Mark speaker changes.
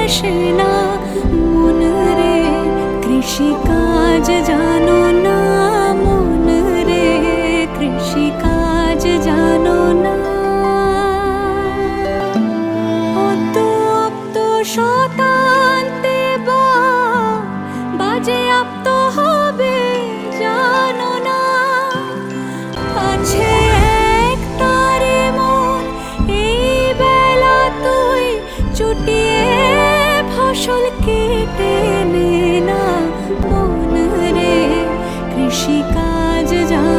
Speaker 1: আসে না মন রে, কৃষিকাজ জানো না মন রে, কৃষিকাজ জানো না। অত আপ্ত শতান্তে বাজে আপ্ত হবে জানো না। আছে এক তারে মন এই বেলা তুই চুটিয়ে ফসল কেটে নে না মন রে, কৃষিকাজ জানো